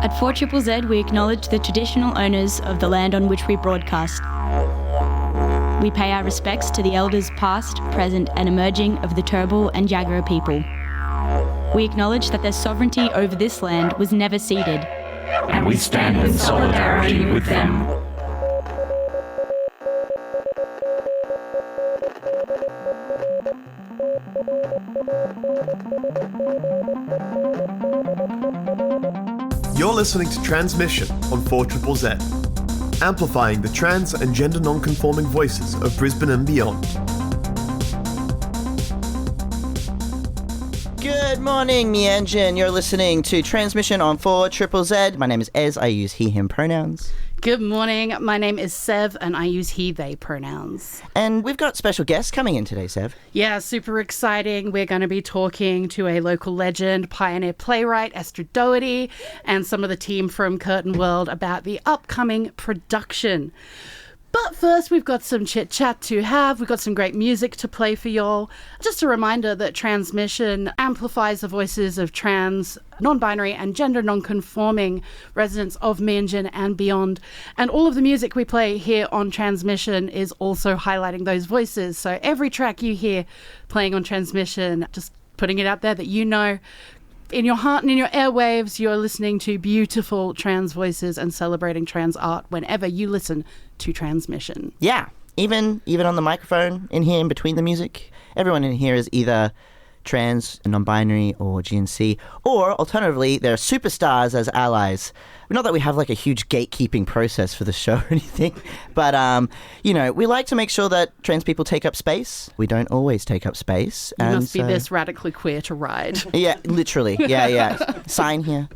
At 4ZZZ, we acknowledge the traditional owners of the land on which we broadcast. We pay our respects to the elders past, present and emerging of the Turrbal and Jagera people. We acknowledge that their sovereignty over this land was never ceded. And we stand in solidarity with them. You're listening to Transmission on 4ZZZ, amplifying the trans and gender non-conforming voices of Brisbane and beyond. Good morning, Meanjin. You're listening to Transmission on 4ZZZ. My name is Ez. I use he, him pronouns. Good morning. My name is Sev, and I use he, they pronouns. And we've got special guests coming in today, Sev. Yeah, super exciting. We're going to be talking to a local legend, pioneer playwright, Esther Dougherty, and some of the team from Curtain World about the upcoming production. But first, we've got some chit-chat to have. We've got some great music to play for y'all. Just a reminder that Transmission amplifies the voices of trans, non-binary and gender non-conforming residents of Meanjin and beyond. And all of the music we play here on Transmission is also highlighting those voices. So every track you hear playing on Transmission, just putting it out there that you know, in your heart and in your airwaves, you're listening to beautiful trans voices and celebrating trans art whenever you listen to Transmission. Yeah, even on the microphone in here, in between the music, everyone in here is either trans, non-binary, or GNC, or alternatively, they're superstars as allies. Not that we have like a huge gatekeeping process for the show or anything, but we like to make sure that trans people take up space. We don't always take up space. You must be this radically queer to ride. Yeah, literally. Yeah. Sign here.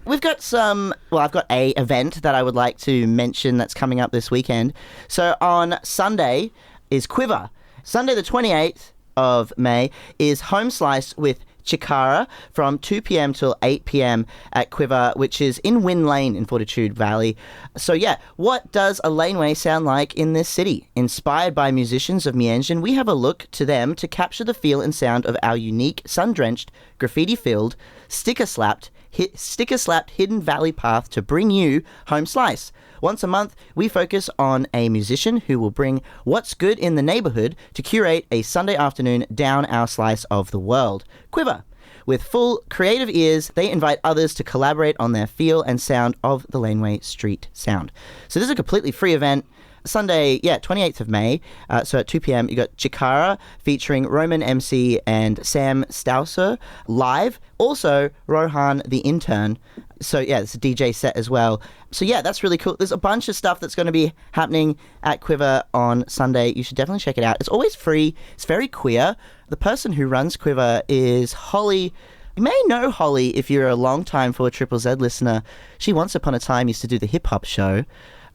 We've got I've got a event that I would like to mention that's coming up this weekend. So on Sunday is Quiver. Sunday the 28th of May is Home Slice with Chikara from 2 p.m. till 8 p.m. at Quiver, which is in Wynn Lane in Fortitude Valley. So yeah, what does a laneway sound like in this city? Inspired by musicians of Meanjin, we have a look to them to capture the feel and sound of our unique, sun-drenched, graffiti-filled, sticker-slapped hidden valley path to bring you Home Slice. Once a month, we focus on a musician who will bring what's good in the neighborhood to curate a Sunday afternoon down our slice of the world. Quiver. With full creative ears, they invite others to collaborate on their feel and sound of the Laneway Street sound. So this is a completely free event. Sunday, 28th of May, so at 2 p.m, you got Chikara featuring Roman MC and Sam Stausser live. Also, Rohan the Intern. So yeah, it's a DJ set as well. So yeah, that's really cool. There's a bunch of stuff that's going to be happening at Quiver on Sunday. You should definitely check it out. It's always free. It's very queer. The person who runs Quiver is Holly. You may know Holly if you're a long-time 4ZZZ listener. She once upon a time used to do the hip-hop show.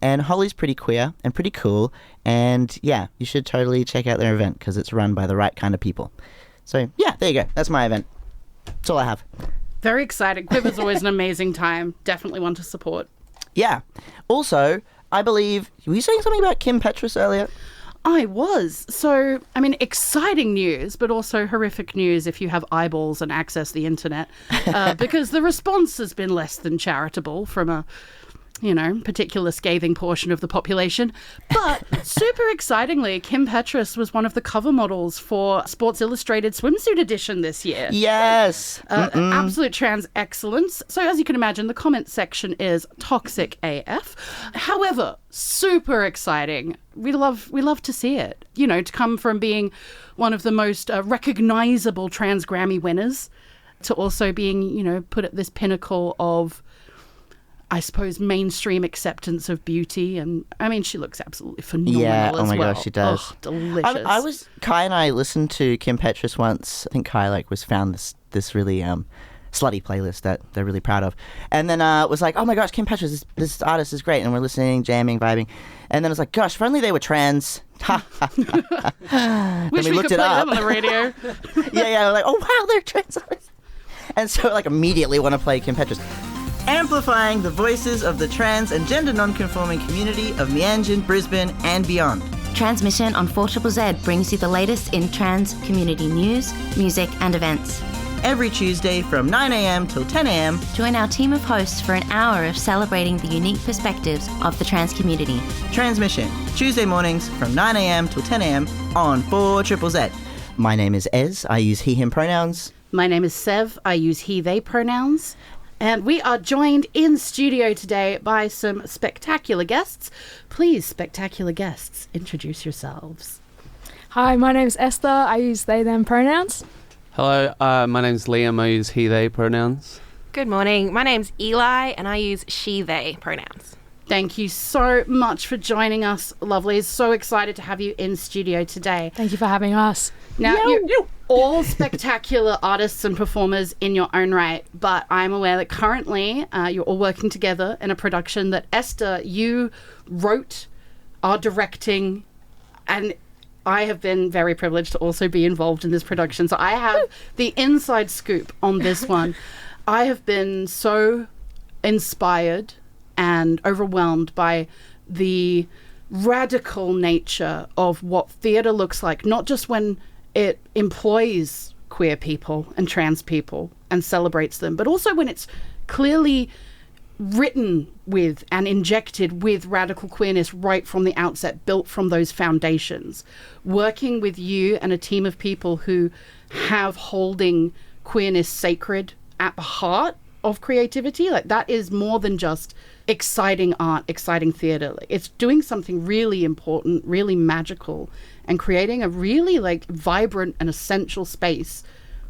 And Holly's pretty queer and pretty cool. And yeah, you should totally check out their event because it's run by the right kind of people. So yeah, there you go. That's my event. That's all I have. Very exciting. Quiver's always an amazing time. Definitely one to support. Yeah. Also, I believe, were you saying something about Kim Petras earlier? I was. So, I mean, exciting news, but also horrific news if you have eyeballs and access the internet, because the response has been less than charitable from a particular scathing portion of the population. But super excitingly, Kim Petras was one of the cover models for Sports Illustrated swimsuit edition this year. Yes. Absolute trans excellence. So as you can imagine, the comment section is toxic AF. However, super exciting. We love to see it. To come from being one of the most recognizable trans Grammy winners to also being, put at this pinnacle of, I suppose, mainstream acceptance of beauty. And I mean, she looks absolutely phenomenal as well. Yeah, oh my gosh, she does. Oh, delicious. Kai and I listened to Kim Petras once. I think Kai found this really slutty playlist that they're really proud of. And then was like, oh my gosh, Kim Petras, this artist is great. And we're listening, jamming, vibing. And then it's like, gosh, if only they were trans. Wish we looked could it play up. them on the radio. yeah, we're like, oh wow, they're trans artists. And so immediately want to play Kim Petras. Amplifying the voices of the trans and gender non-conforming community of Meanjin, Brisbane and beyond. Transmission on 4ZZZ brings you the latest in trans community news, music and events. every Tuesday from 9am till 10am. Join our team of hosts for an hour of celebrating the unique perspectives of the trans community. Transmission, Tuesday mornings from 9am till 10am on 4ZZZ. My name is Ez. I use he, him pronouns. My name is Sev. I use he, they pronouns. And we are joined in studio today by some spectacular guests. Please, spectacular guests, introduce yourselves. Hi, my name's Esther. I use they, them pronouns. Hello, my name's Liam. I use he, they pronouns. Good morning. My name's Eli and I use she, they pronouns. Thank you so much for joining us, lovelies. So excited to have you in studio today. Thank you for having us. Now, you're all spectacular artists and performers in your own right, but I'm aware that currently you're all working together in a production that, Esther, you wrote, are directing, and I have been very privileged to also be involved in this production. So I have the inside scoop on this one. I have been so inspired and overwhelmed by the radical nature of what theatre looks like, not just when it employs queer people and trans people and celebrates them, but also when it's clearly written with and injected with radical queerness right from the outset, built from those foundations. Working with you and a team of people who have holding queerness sacred at the heart of creativity, like that is more than just exciting art, exciting theatre. It's doing something really important, really magical, and creating a really like vibrant and essential space,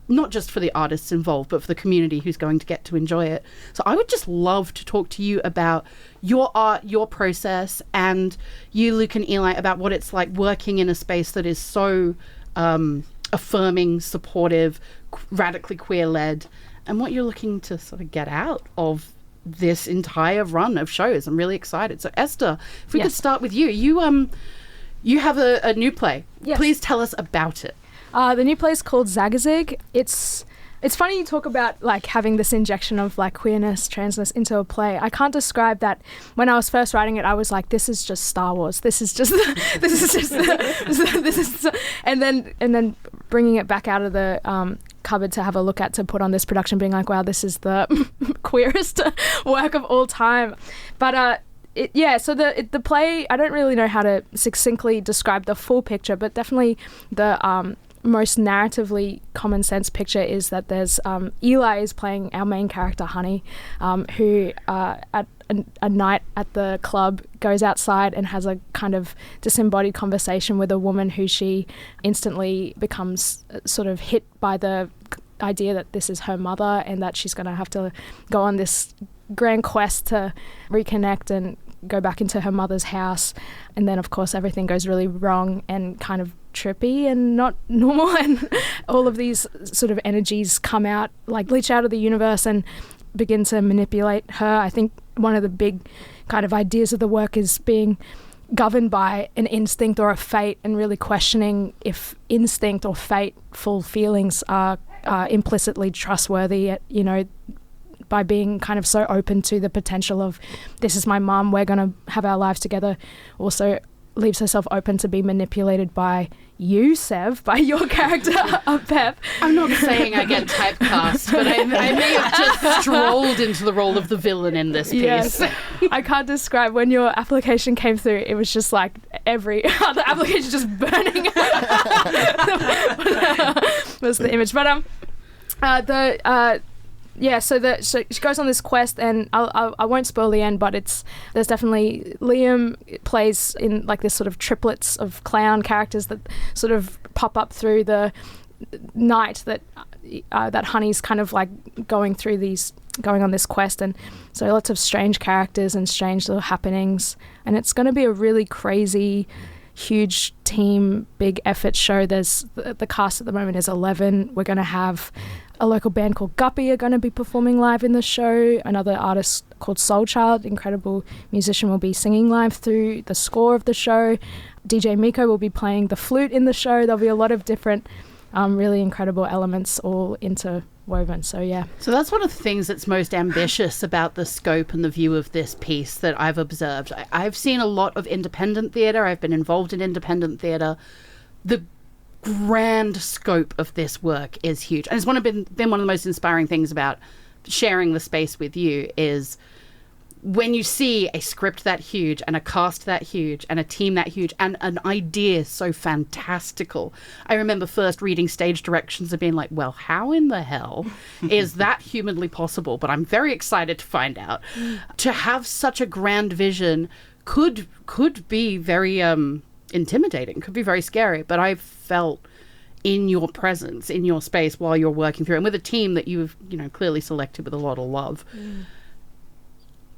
not just for the artists involved, but for the community who's going to get to enjoy it. So I would just love to talk to you about your art, your process, and you, Luke and Eli, about what it's like working in a space that is so affirming, supportive, radically queer-led, and what you're looking to sort of get out of this entire run of shows. I'm really excited. So Esther, if we could start with you. You have a new play. Yes. Please tell us about it. The new play is called Zagazig. It's funny you talk about like having this injection of like queerness, transness into a play. I can't describe that. When I was first writing it, I was like, this is just Star Wars. And then bringing it back out of the cupboard to have a look at, to put on this production, being like, wow, this is the queerest work of all time. But so the play, I don't really know how to succinctly describe the full picture, but definitely the most narratively common sense picture is that there's Eli is playing our main character, Honey, who at a night at the club goes outside and has a kind of disembodied conversation with a woman who she instantly becomes sort of hit by the idea that this is her mother and that she's going to have to go on this grand quest to reconnect and go back into her mother's house. And then of course everything goes really wrong and kind of trippy and not normal, and all of these sort of energies come out, like leach out of the universe and begin to manipulate her. I think one of the big kind of ideas of the work is being governed by an instinct or a fate, and really questioning if instinct or fateful feelings are implicitly trustworthy, by being kind of so open to the potential of, this is my mum, we're going to have our lives together. Also leaves herself open to be manipulated by you, Sev, by your character, Pep. I'm not saying I get typecast, but I may have just strolled into the role of the villain in this piece. Yes. I can't describe, when your application came through, it was just like every other application just burning was the image. But so she goes on this quest, and I won't spoil the end, but there's definitely, Liam plays in like this sort of triplets of clown characters that sort of pop up through the night that Honey's kind of like going on this quest, and so lots of strange characters and strange little happenings, and it's going to be a really crazy, huge team, big effort show. There's the cast at the moment is 11. We're going to have a local band called Guppy are going to be performing live in the show. Another artist called Soulchild, incredible musician, will be singing live through the score of the show. DJ Miko will be playing the flute in the show. There'll be a lot of different really incredible elements all interwoven. So yeah. So that's one of the things that's most ambitious about the scope and the view of this piece that I've observed. I've seen a lot of independent theatre. I've been involved in independent theatre. The grand scope of this work is huge. And it's been one of the most inspiring things about sharing the space with you is when you see a script that huge and a cast that huge and a team that huge and an idea so fantastical. I remember first reading stage directions and being like, well, how in the hell is that humanly possible? But I'm very excited to find out. To have such a grand vision could be very intimidating, could be very scary. But I felt in your presence, in your space while you're working through, and with a team that you've clearly selected with a lot of love.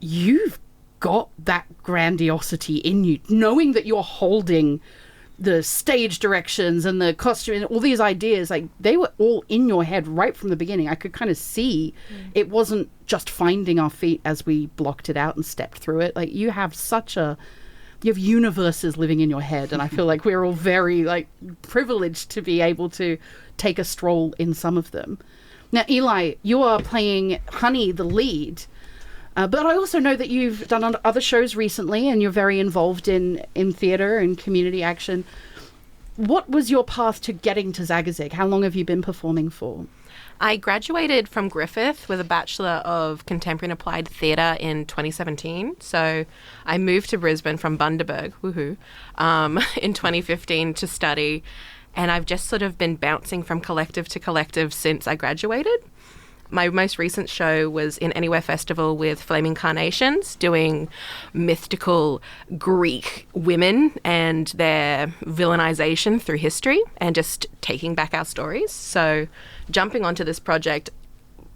You've got that grandiosity in you, knowing that you're holding the stage directions and the costume and all these ideas, like they were all in your head right from the beginning. I could kind of see it wasn't just finding our feet as we blocked it out and stepped through it. Like you have universes living in your head, and I feel like we're all very privileged to be able to take a stroll in some of them. Now, Eli, you are playing Honey, the lead. But I also know that you've done other shows recently and you're very involved in theatre and community action. What was your path to getting to Zagazig? How long have you been performing for? I graduated from Griffith with a Bachelor of Contemporary and Applied Theatre in 2017. So I moved to Brisbane from Bundaberg, in 2015 to study. And I've just sort of been bouncing from collective to collective since I graduated. My most recent show was in Anywhere Festival with Flaming Carnations, doing mythical Greek women and their villainization through history and just taking back our stories. So jumping onto this project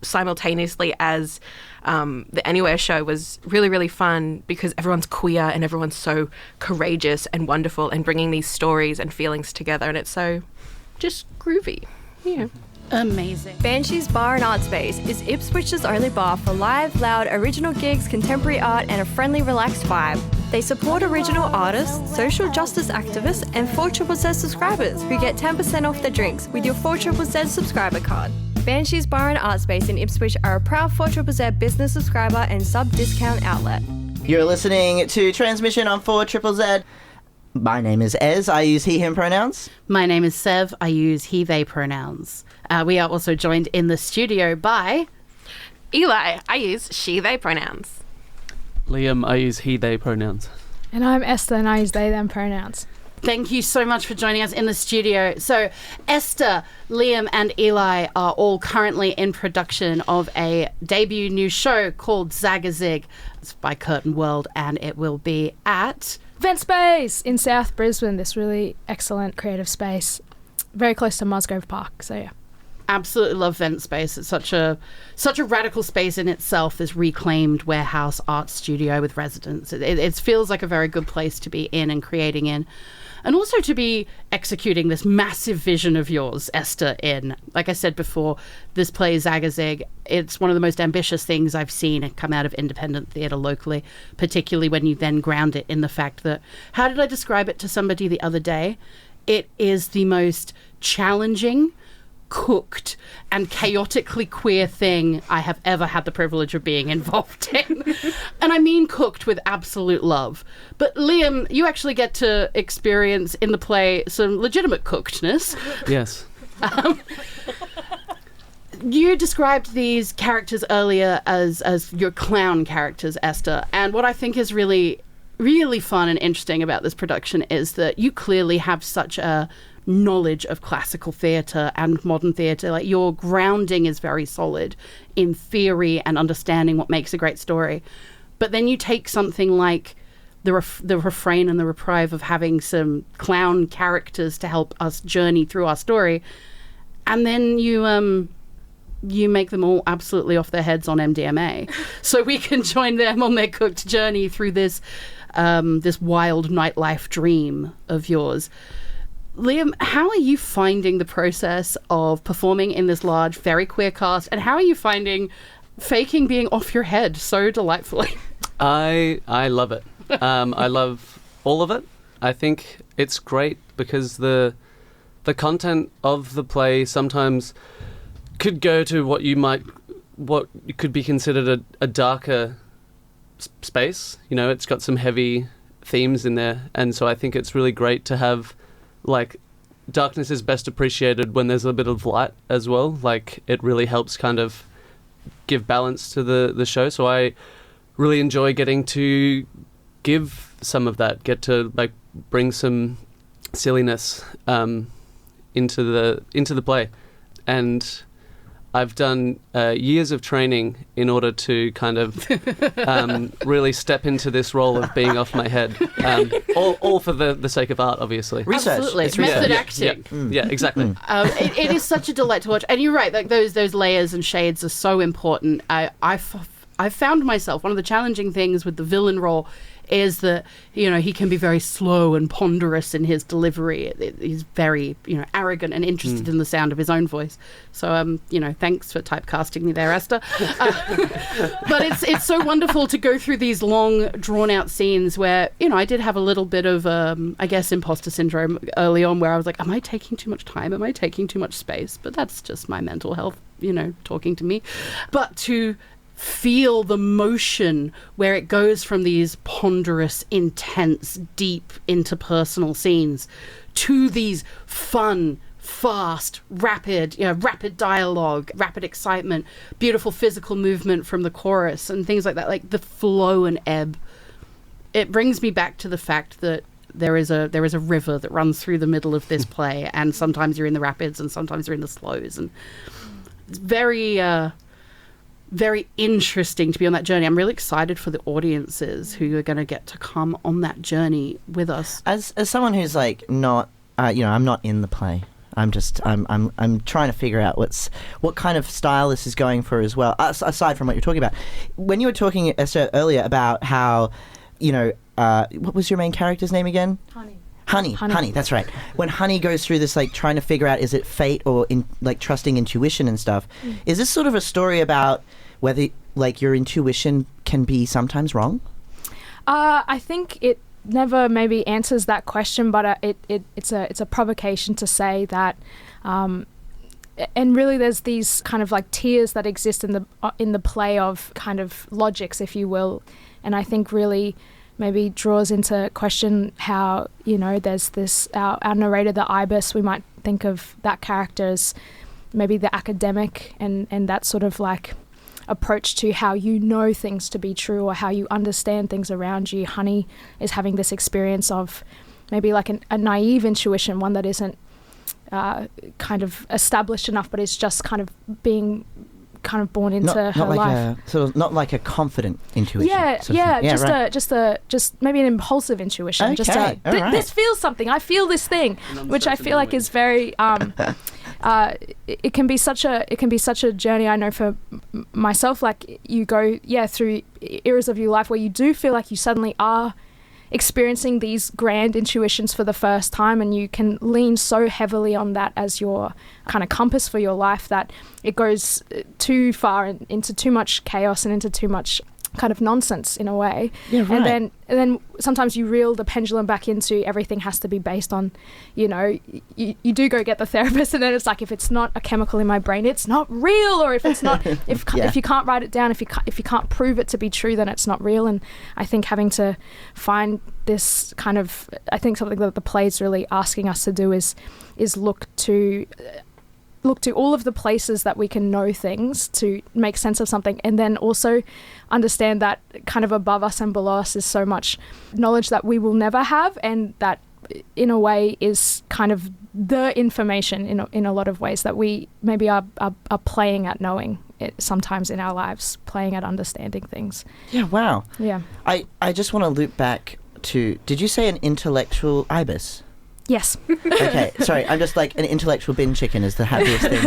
simultaneously as the Anywhere show was really, really fun because everyone's queer and everyone's so courageous and wonderful and bringing these stories and feelings together. And it's so just groovy. Yeah. Amazing. Banshee's Bar and Art Space is Ipswich's only bar for live, loud, original gigs, contemporary art, and a friendly, relaxed vibe. They support original artists, social justice activists, and 4ZZZ subscribers who get 10% off their drinks with your 4ZZZ subscriber card. Banshee's Bar and Art Space in Ipswich are a proud 4ZZZ business subscriber and sub-discount outlet. You're listening to Transmission on 4ZZZ. My name is Ez. I use he, him pronouns. My name is Sev. I use he, they pronouns. We are also joined in the studio by... Eli. I use she, they pronouns. Liam. I use he, they pronouns. And I'm Esther, and I use they, them pronouns. Thank you so much for joining us in the studio. So Esther, Liam and Eli are all currently in production of a debut new show called Zagazig. It's by Curtain World and it will be at... Vent Space in South Brisbane, this really excellent creative space. Very close to Musgrove Park, so yeah. Absolutely love Vent Space. It's such a radical space in itself, this reclaimed warehouse art studio with residents. It feels like a very good place to be in and creating in. And also to be executing this massive vision of yours, Esther, in. Like I said before, this play Zagazig, it's one of the most ambitious things I've seen come out of independent theatre locally, particularly when you then ground it in the fact that, how did I describe it to somebody the other day? It is the most challenging, cooked and chaotically queer thing I have ever had the privilege of being involved in. And I mean cooked with absolute love. But Liam, you actually get to experience in the play some legitimate cookedness. Yes. You described these characters earlier as your clown characters, Esther. And what I think is really, really fun and interesting about this production is that you clearly have such a knowledge of classical theatre and modern theatre. Like your grounding is very solid in theory and understanding what makes a great story. But then you take something like the refrain and the reprieve of having some clown characters to help us journey through our story, and then you make them all absolutely off their heads on MDMA, so we can join them on their cooked journey through this wild nightlife dream of yours. Liam, how are you finding the process of performing in this large, very queer cast, and how are you finding faking being off your head so delightfully? I love it. I love all of it. I think it's great because the content of the play sometimes could go to what could be considered a darker space. You know, it's got some heavy themes in there, and so I think it's really great to have like darkness is best appreciated when there's a bit of light as well. Like, it really helps kind of give balance to the show. So I really enjoy getting to give some of that, get to like bring some silliness into the play. And I've done years of training in order to kind of really step into this role of being off my head. All for the sake of art, obviously. Research. Absolutely. It's Method research. acting. Yeah, exactly. It is such a delight to watch. And you're right, like those layers and shades are so important. I found myself, one of the challenging things with the villain role is that, he can be very slow and ponderous in his delivery. He's very, arrogant and interested in the sound of his own voice. So, thanks for typecasting me there, Esther. But it's so wonderful to go through these long, drawn-out scenes where, I did have a little bit of, imposter syndrome early on where I was like, am I taking too much time? Am I taking too much space? But that's just my mental health, talking to me. But to feel the motion where it goes from these ponderous, intense, deep, interpersonal scenes to these fun, fast, rapid dialogue, rapid excitement, beautiful physical movement from the chorus and things like that, like the flow and ebb. It brings me back to the fact that there is a river that runs through the middle of this play, and sometimes you're in the rapids and sometimes you're in the slows, and it's very very interesting to be on that journey. I'm really excited for the audiences who are going to get to come on that journey with us. As someone who's like not, I'm not in the play. I'm trying to figure out what kind of style this is going for as well. Aside from what you're talking about, when you were talking, Esther, earlier about how, what was your main character's name again? Honey, that's right. When Honey goes through this, like, trying to figure out, is it fate or trusting intuition and stuff, is this sort of a story about whether, like, your intuition can be sometimes wrong? I think it never maybe answers that question, but it's a provocation to say that, and really there's these kind of like tiers that exist in the play of kind of logics, if you will, and I think really maybe draws into question how, there's this, our narrator, the Ibis, we might think of that character as maybe the academic and that sort of like approach to how things to be true or how you understand things around you. Honey is having this experience of maybe like a naive intuition, one that isn't kind of established enough, but is just kind of being kind of born into her like life. Not like a confident intuition. Just maybe an impulsive intuition. Okay, Just right. This feels something. I feel this thing, which I feel like is very. It can be such a journey. I know for myself, like you go through eras of your life where you do feel like you suddenly are experiencing these grand intuitions for the first time, and you can lean so heavily on that as your kind of compass for your life that it goes too far into too much chaos and into too much kind of nonsense in a way. Yeah, right. And then sometimes you reel the pendulum back into everything has to be based on, you do go get the therapist, and then it's like, if it's not a chemical in my brain, it's not real, or if it's not, if you can't write it down, if you can't prove it to be true, then it's not real. And I think having to find this kind of, I think something that the play is really asking us to do is look to all of the places that we can know things to make sense of something, and then also understand that kind of above us and below us is so much knowledge that we will never have, and that in a way is kind of the information in a lot of ways that we maybe are playing at knowing it sometimes in our lives, playing at understanding things. Yeah, wow. Yeah. I just want to loop back to, did you say an intellectual ibis? Yes. Okay, sorry, I'm just like, an intellectual bin chicken is the happiest thing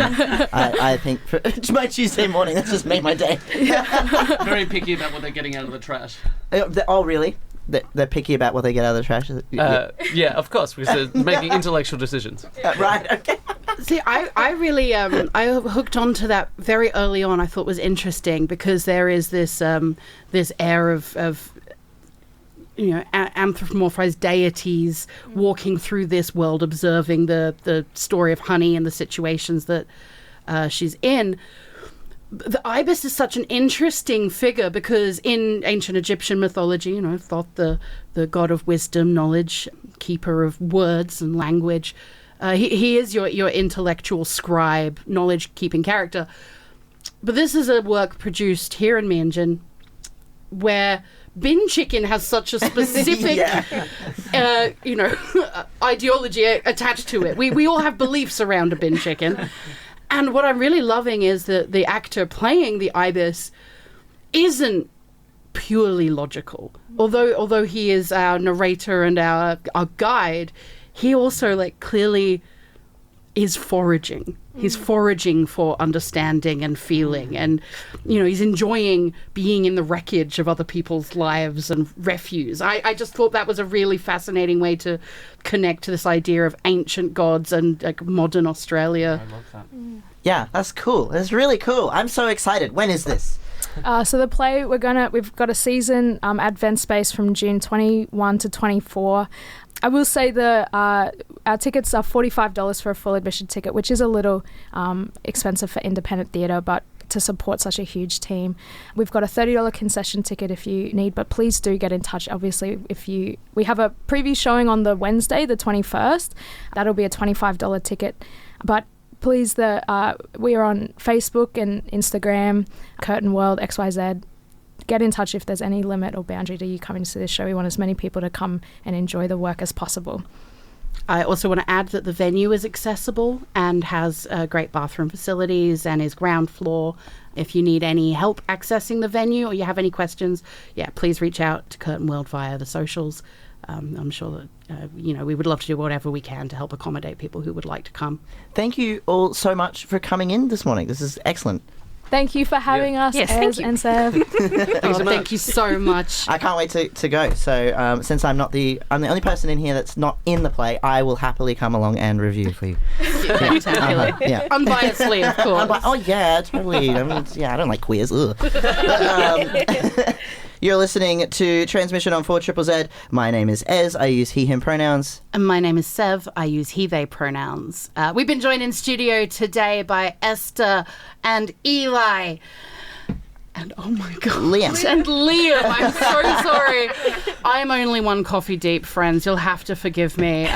I think for my Tuesday morning. That's just made my day. Very picky about what they're getting out of the trash. Oh, really? They're picky about what they get out of the trash? Yeah, of course, because they're making intellectual decisions. Right, okay. See, I really I hooked onto that very early on. I thought was interesting because there is this this air of anthropomorphized deities walking through this world, observing the story of Honey and the situations that she's in. The ibis is such an interesting figure because in ancient Egyptian mythology, thought the god of wisdom, knowledge, keeper of words and language, He is your intellectual scribe, knowledge-keeping character. But this is a work produced here in Meanjin where bin chicken has such a specific, ideology attached to it. We all have beliefs around a bin chicken. And what I'm really loving is that the actor playing the ibis isn't purely logical. Although he is our narrator and our guide, he also clearly is foraging. He's foraging for understanding and feeling, and he's enjoying being in the wreckage of other people's lives and refuse. I just thought that was a really fascinating way to connect to this idea of ancient gods and modern Australia. I love that. Yeah, that's cool. That's really cool. I'm so excited. When is this? So the play, we've got a season advent space from June 21 to 24. I will say our tickets are $45 for a full admission ticket, which is a little expensive for independent theatre, but to support such a huge team. We've got a $30 concession ticket if you need, but please do get in touch. Obviously, we have a preview showing on the Wednesday, the 21st. That'll be a $25 ticket. But please, we are on Facebook and Instagram, Curtain World, XYZ. Get in touch if there's any limit or boundary to you coming to this show. We want as many people to come and enjoy the work as possible. I also want to add that the venue is accessible and has great bathroom facilities and is ground floor. If you need any help accessing the venue or you have any questions, please reach out to Curtain World via the socials. I'm sure that, we would love to do whatever we can to help accommodate people who would like to come. Thank you all so much for coming in this morning. This is excellent. Thank you for having us, Ez and Sev. Thank you so much. I can't wait to go. So since I'm the only person in here that's not in the play, I will happily come along and review for you. Unbiasedly, of course. Oh yeah, totally. I don't like queers. You're listening to Transmission on 4ZZZ. My name is Ez. I use he, him pronouns. And my name is Sev. I use he, they pronouns. We've been joined in studio today by Esther and Eli. And oh my God. Liam. And Liam. I'm so sorry. I'm only one coffee deep, friends. You'll have to forgive me.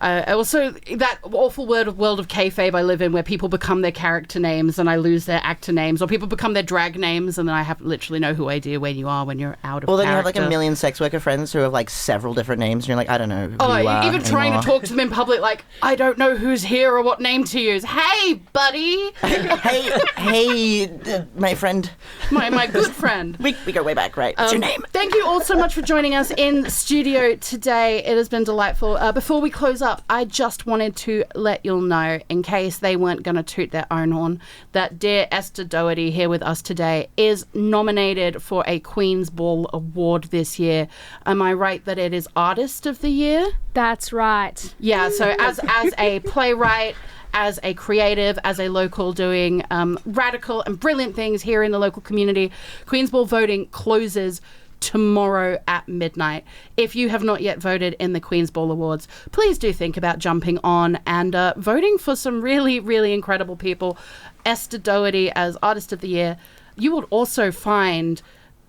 Also, that awful world of kayfabe I live in where people become their character names and I lose their actor names, or people become their drag names and then I have literally no idea when you are when you're out of character. Well, then you have a million sex worker friends who have several different names and you're I don't know who you are even trying to talk to them in public, I don't know who's here or what name to use. Hey, buddy! hey, my friend. My good friend. We go way back, right? What's your name? Thank you all so much for joining us in studio today. It has been delightful. Before we close up, I just wanted to let you'll know, in case they weren't going to toot their own horn, that dear Esther Dougherty here with us today is nominated for a Queen's Ball Award this year. Am I right that it is Artist of the Year? That's right. Yeah, so as a playwright, as a creative, as a local doing radical and brilliant things here in the local community, Queen's Ball voting closes tomorrow at midnight. If you have not yet voted in the Queen's Ball Awards, please do think about jumping on and voting for some really, really incredible people. Esther Dougherty as Artist of the Year. You will also find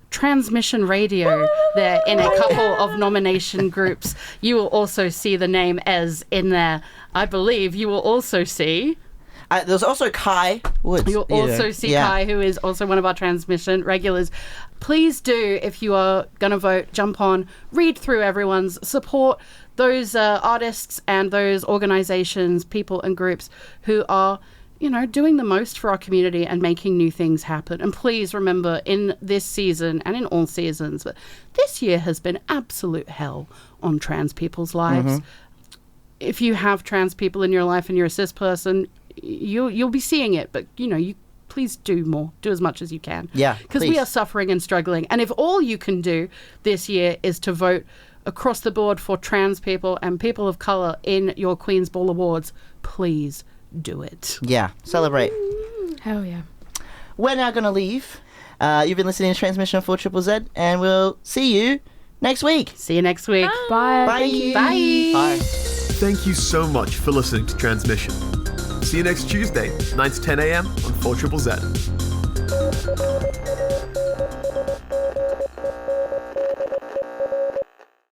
Transmission Radio there in a couple of nomination groups. You will also see the name Ez in there. I believe you will also see... there's also Kai Woods. You'll also see Kai, who is also one of our Transmission regulars. Please do, if you are going to vote, jump on, read through everyone's, support those artists and those organizations, people and groups who are, doing the most for our community and making new things happen. And please remember, in this season and in all seasons, but this year has been absolute hell on trans people's lives. If you have trans people in your life and you're a cis person, you'll be seeing it, but you please do more, do as much as you can, because we are suffering and struggling. And if all you can do this year is to vote across the board for trans people and people of color in your Queen's Ball Awards, please do it. Celebrate. Hell yeah. We're now gonna leave. You've been listening to Transmission on 4ZZZ, and we'll see you next week. See you next week. Bye. Bye. Bye. Thank you so much for listening to Transmission. See you next Tuesday, 9 to 10 a.m. on 4ZZZ.